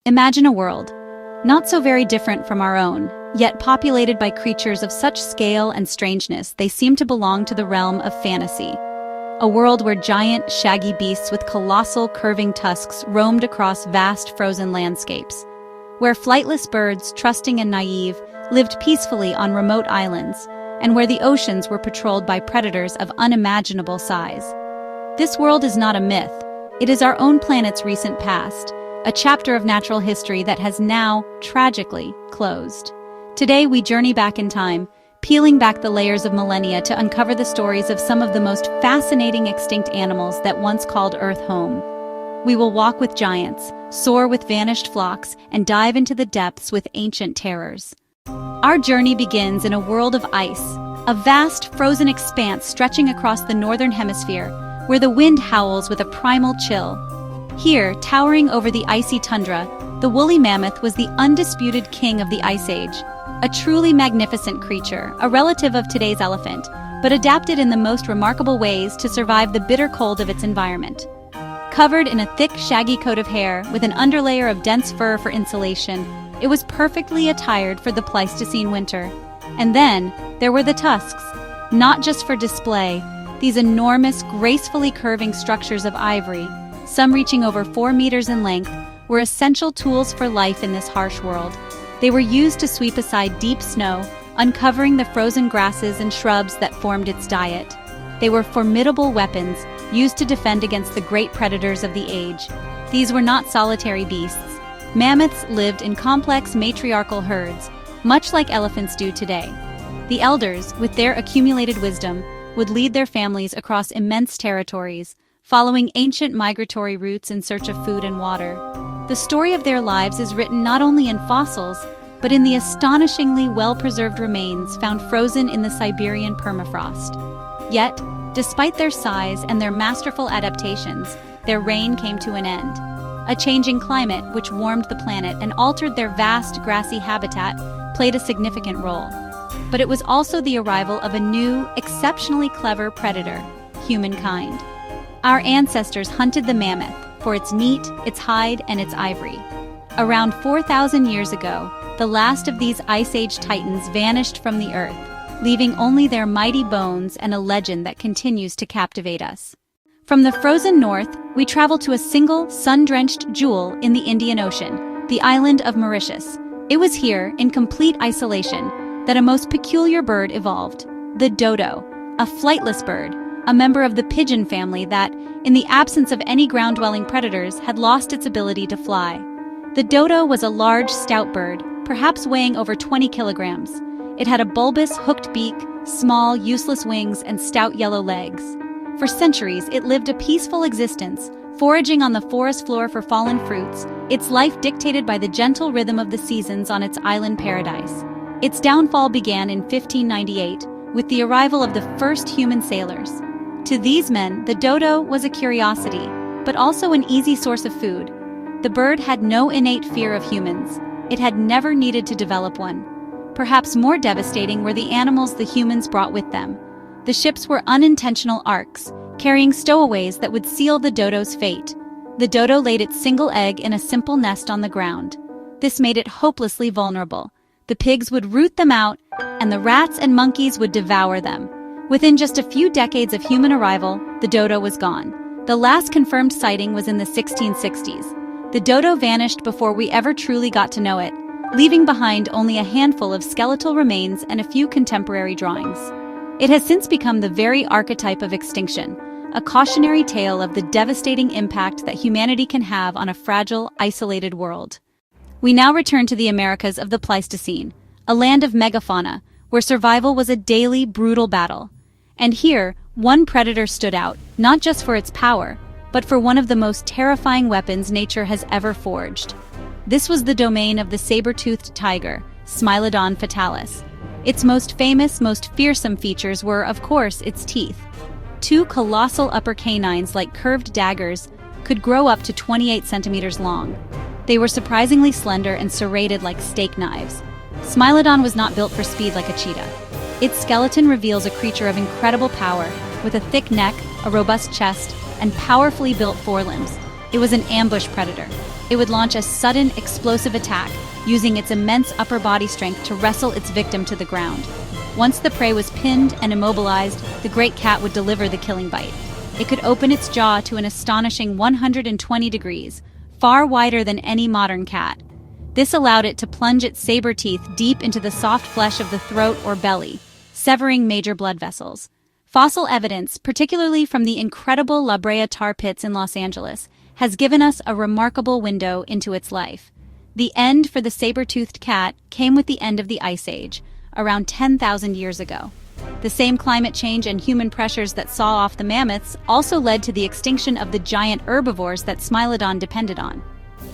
Imagine a world, not so very different from our own, yet populated by creatures of such scale and strangeness they seem to belong to the realm of fantasy. A world where giant, shaggy beasts with colossal, curving tusks roamed across vast frozen landscapes. Where flightless birds, trusting and naive, lived peacefully on remote islands, and where the oceans were patrolled by predators of unimaginable size. This world is not a myth. It is our own planet's recent past, a chapter of natural history that has now, tragically, closed. Today we journey back in time, peeling back the layers of millennia to uncover the stories of some of the most fascinating extinct animals that once called Earth home. We will walk with giants, soar with vanished flocks, and dive into the depths with ancient terrors. Our journey begins in a world of ice, a vast frozen expanse stretching across the northern hemisphere, where the wind howls with a primal chill. Here, towering over the icy tundra, the woolly mammoth was the undisputed king of the Ice Age. A truly magnificent creature, a relative of today's elephant, but adapted in the most remarkable ways to survive the bitter cold of its environment. Covered in a thick, shaggy coat of hair with an underlayer of dense fur for insulation, it was perfectly attired for the Pleistocene winter. And then, there were the tusks. Not just for display, these enormous, gracefully curving structures of ivory, some reaching over 4 meters in length, were essential tools for life in this harsh world. They were used to sweep aside deep snow, uncovering the frozen grasses and shrubs that formed its diet. They were formidable weapons, used to defend against the great predators of the age. These were not solitary beasts. Mammoths lived in complex matriarchal herds, much like elephants do today. The elders, with their accumulated wisdom, would lead their families across immense territories, following ancient migratory routes in search of food and water. The story of their lives is written not only in fossils, but in the astonishingly well-preserved remains found frozen in the Siberian permafrost. Yet, despite their size and their masterful adaptations, their reign came to an end. A changing climate, which warmed the planet and altered their vast grassy habitat, played a significant role. But it was also the arrival of a new, exceptionally clever predator, humankind. Our ancestors hunted the mammoth for its meat, its hide, and its ivory. Around 4,000 years ago, the last of these Ice Age titans vanished from the Earth, leaving only their mighty bones and a legend that continues to captivate us. From the frozen north, we travel to a single, sun-drenched jewel in the Indian Ocean, the island of Mauritius. It was here, in complete isolation, that a most peculiar bird evolved, the dodo, a flightless bird, a member of the pigeon family that, in the absence of any ground-dwelling predators, had lost its ability to fly. The dodo was a large, stout bird, perhaps weighing over 20 kilograms. It had a bulbous, hooked beak, small, useless wings, and stout yellow legs. For centuries, it lived a peaceful existence, foraging on the forest floor for fallen fruits, its life dictated by the gentle rhythm of the seasons on its island paradise. Its downfall began in 1598, with the arrival of the first human sailors. To these men, the dodo was a curiosity, but also an easy source of food. The bird had no innate fear of humans. It had never needed to develop one. Perhaps more devastating were the animals the humans brought with them. The ships were unintentional arks, carrying stowaways that would seal the dodo's fate. The dodo laid its single egg in a simple nest on the ground. This made it hopelessly vulnerable. The pigs would root them out, and the rats and monkeys would devour them. Within just a few decades of human arrival, the dodo was gone. The last confirmed sighting was in the 1660s. The dodo vanished before we ever truly got to know it, leaving behind only a handful of skeletal remains and a few contemporary drawings. It has since become the very archetype of extinction, a cautionary tale of the devastating impact that humanity can have on a fragile, isolated world. We now return to the Americas of the Pleistocene, a land of megafauna, where survival was a daily, brutal battle. And here, one predator stood out, not just for its power, but for one of the most terrifying weapons nature has ever forged. This was the domain of the saber-toothed tiger, Smilodon fatalis. Its most famous, most fearsome features were, of course, its teeth. Two colossal upper canines like curved daggers could grow up to 28 centimeters long. They were surprisingly slender and serrated like steak knives. Smilodon was not built for speed like a cheetah. Its skeleton reveals a creature of incredible power, with a thick neck, a robust chest, and powerfully built forelimbs. It was an ambush predator. It would launch a sudden, explosive attack, using its immense upper body strength to wrestle its victim to the ground. Once the prey was pinned and immobilized, the great cat would deliver the killing bite. It could open its jaw to an astonishing 120 degrees, far wider than any modern cat. This allowed it to plunge its saber teeth deep into the soft flesh of the throat or belly, severing major blood vessels. Fossil evidence, particularly from the incredible La Brea tar pits in Los Angeles, has given us a remarkable window into its life. The end for the saber-toothed cat came with the end of the Ice Age, around 10,000 years ago. The same climate change and human pressures that saw off the mammoths also led to the extinction of the giant herbivores that Megalodon depended on.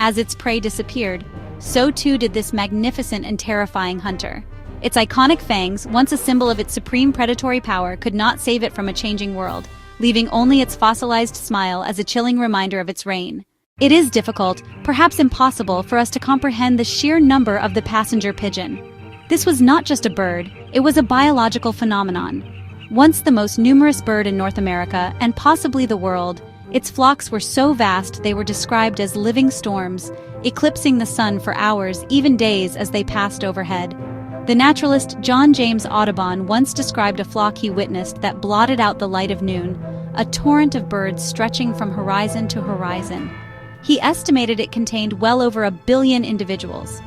As its prey disappeared, so too did this magnificent and terrifying hunter. Its iconic fangs, once a symbol of its supreme predatory power, could not save it from a changing world, leaving only its fossilized smile as a chilling reminder of its reign. It is difficult, perhaps impossible, for us to comprehend the sheer number of the passenger pigeon. This was not just a bird, it was a biological phenomenon. Once the most numerous bird in North America, and possibly the world, its flocks were so vast they were described as living storms, eclipsing the sun for hours, even days, as they passed overhead. The naturalist John James Audubon once described a flock he witnessed that blotted out the light of noon, a torrent of birds stretching from horizon to horizon. He estimated it contained well over 1 billion individuals.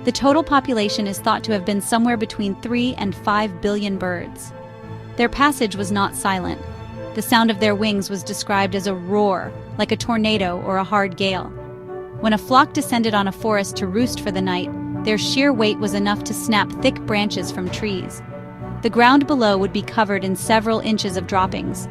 The total population is thought to have been somewhere between 3 and 5 billion birds. Their passage was not silent. The sound of their wings was described as a roar, like a tornado or a hard gale. When a flock descended on a forest to roost for the night, their sheer weight was enough to snap thick branches from trees. The ground below would be covered in several inches of droppings.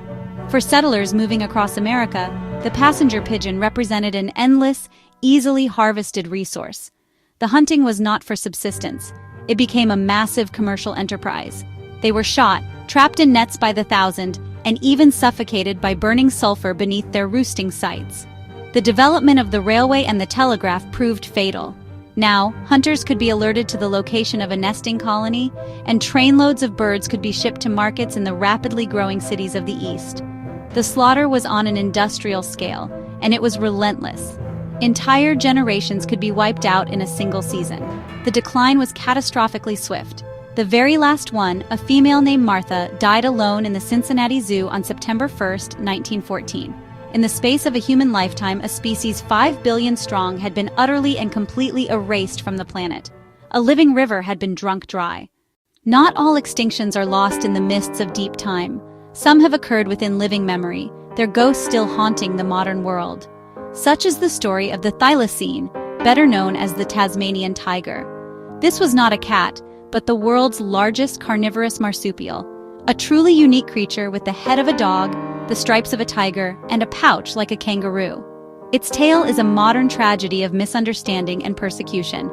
For settlers moving across America, the passenger pigeon represented an endless, easily harvested resource. The hunting was not for subsistence. It became a massive commercial enterprise. They were shot, trapped in nets by the thousand, and even suffocated by burning sulfur beneath their roosting sites. The development of the railway and the telegraph proved fatal. Now, hunters could be alerted to the location of a nesting colony, and trainloads of birds could be shipped to markets in the rapidly growing cities of the East. The slaughter was on an industrial scale, and it was relentless. Entire generations could be wiped out in a single season. The decline was catastrophically swift. The very last one, a female named Martha, died alone in the Cincinnati Zoo on September 1, 1914. In the space of a human lifetime, a species 5 billion strong had been utterly and completely erased from the planet. A living river had been drunk dry. Not all extinctions are lost in the mists of deep time. Some have occurred within living memory, their ghosts still haunting the modern world. Such is the story of the thylacine, better known as the Tasmanian tiger. This was not a cat, but the world's largest carnivorous marsupial, a truly unique creature with the head of a dog, the stripes of a tiger, and a pouch like a kangaroo. Its tale is a modern tragedy of misunderstanding and persecution.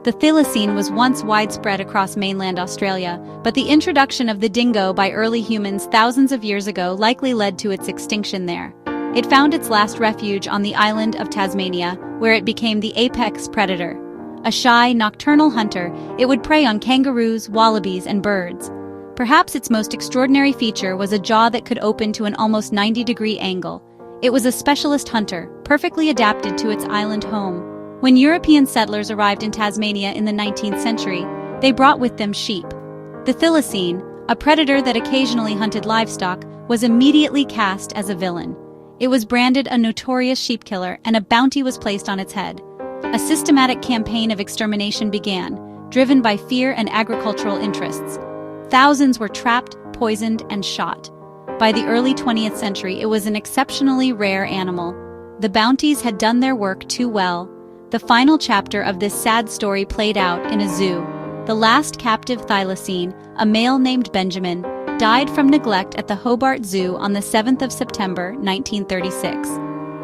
The thylacine was once widespread across mainland Australia, but the introduction of the dingo by early humans thousands of years ago likely led to its extinction there. It found its last refuge on the island of Tasmania, where it became the apex predator. A shy, nocturnal hunter, it would prey on kangaroos, wallabies, and birds. Perhaps its most extraordinary feature was a jaw that could open to an almost 90-degree angle. It was a specialist hunter, perfectly adapted to its island home. When European settlers arrived in Tasmania in the 19th century, they brought with them sheep. The thylacine, a predator that occasionally hunted livestock, was immediately cast as a villain. It was branded a notorious sheep killer, and a bounty was placed on its head. A systematic campaign of extermination began, driven by fear and agricultural interests. Thousands were trapped, poisoned, and shot. By the early 20th century, it was an exceptionally rare animal. The bounties had done their work too well. The final chapter of this sad story played out in a zoo. The last captive thylacine, a male named Benjamin, died from neglect at the Hobart Zoo on the 7th of September, 1936.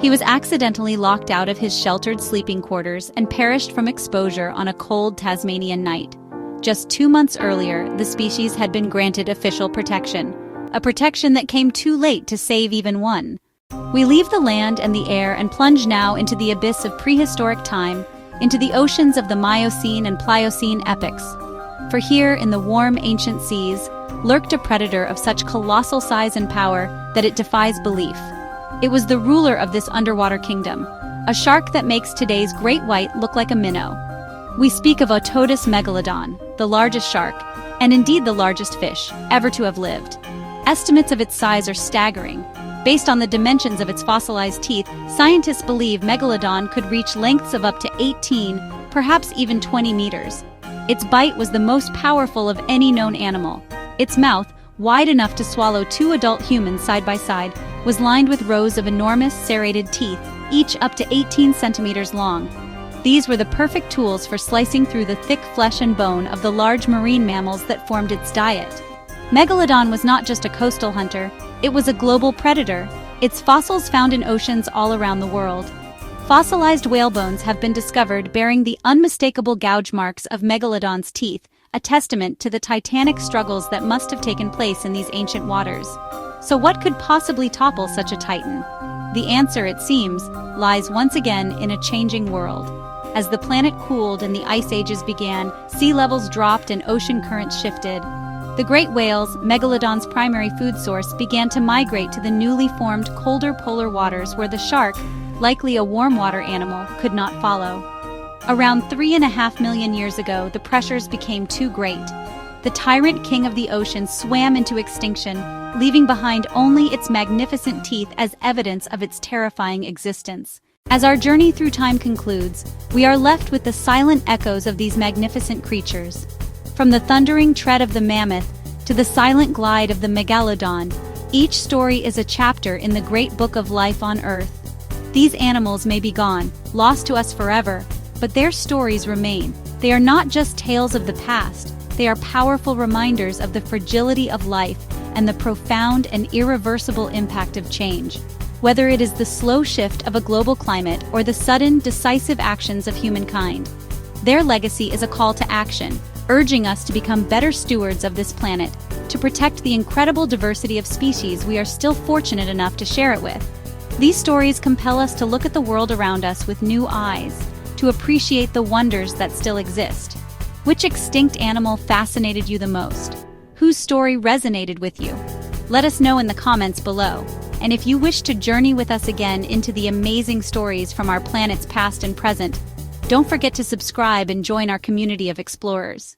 He was accidentally locked out of his sheltered sleeping quarters and perished from exposure on a cold Tasmanian night. Just 2 months earlier, the species had been granted official protection, a protection that came too late to save even one. We leave the land and the air and plunge now into the abyss of prehistoric time, into the oceans of the Miocene and Pliocene epochs. For here, in the warm, ancient seas, lurked a predator of such colossal size and power that it defies belief. It was the ruler of this underwater kingdom, a shark that makes today's great white look like a minnow. We speak of Otodus megalodon, the largest shark, and indeed the largest fish ever to have lived. Estimates of its size are staggering. Based on the dimensions of its fossilized teeth, scientists believe Megalodon could reach lengths of up to 18, perhaps even 20 meters. Its bite was the most powerful of any known animal. Its mouth, wide enough to swallow 2 adult humans side by side, was lined with rows of enormous serrated teeth, each up to 18 centimeters long. These were the perfect tools for slicing through the thick flesh and bone of the large marine mammals that formed its diet. Megalodon was not just a coastal hunter, it was a global predator. Its fossils found in oceans all around the world. Fossilized whale bones have been discovered bearing the unmistakable gouge marks of Megalodon's teeth, a testament to the titanic struggles that must have taken place in these ancient waters. So what could possibly topple such a titan? The answer, it seems, lies once again in a changing world. As the planet cooled and the ice ages began, sea levels dropped and ocean currents shifted. The great whales, Megalodon's primary food source, began to migrate to the newly formed colder polar waters where the shark, likely a warm water animal, could not follow. Around 3.5 million years ago, the pressures became too great. The tyrant king of the ocean swam into extinction, leaving behind only its magnificent teeth as evidence of its terrifying existence. As our journey through time concludes, we are left with the silent echoes of these magnificent creatures. From the thundering tread of the mammoth to the silent glide of the megalodon, each story is a chapter in the great book of life on Earth. These animals may be gone, lost to us forever, but their stories remain. They are not just tales of the past, they are powerful reminders of the fragility of life and the profound and irreversible impact of change. Whether it is the slow shift of a global climate or the sudden, decisive actions of humankind, their legacy is a call to action, urging us to become better stewards of this planet, to protect the incredible diversity of species we are still fortunate enough to share it with. These stories compel us to look at the world around us with new eyes, to appreciate the wonders that still exist. Which extinct animal fascinated you the most? Whose story resonated with you? Let us know in the comments below. And if you wish to journey with us again into the amazing stories from our planet's past and present, don't forget to subscribe and join our community of explorers.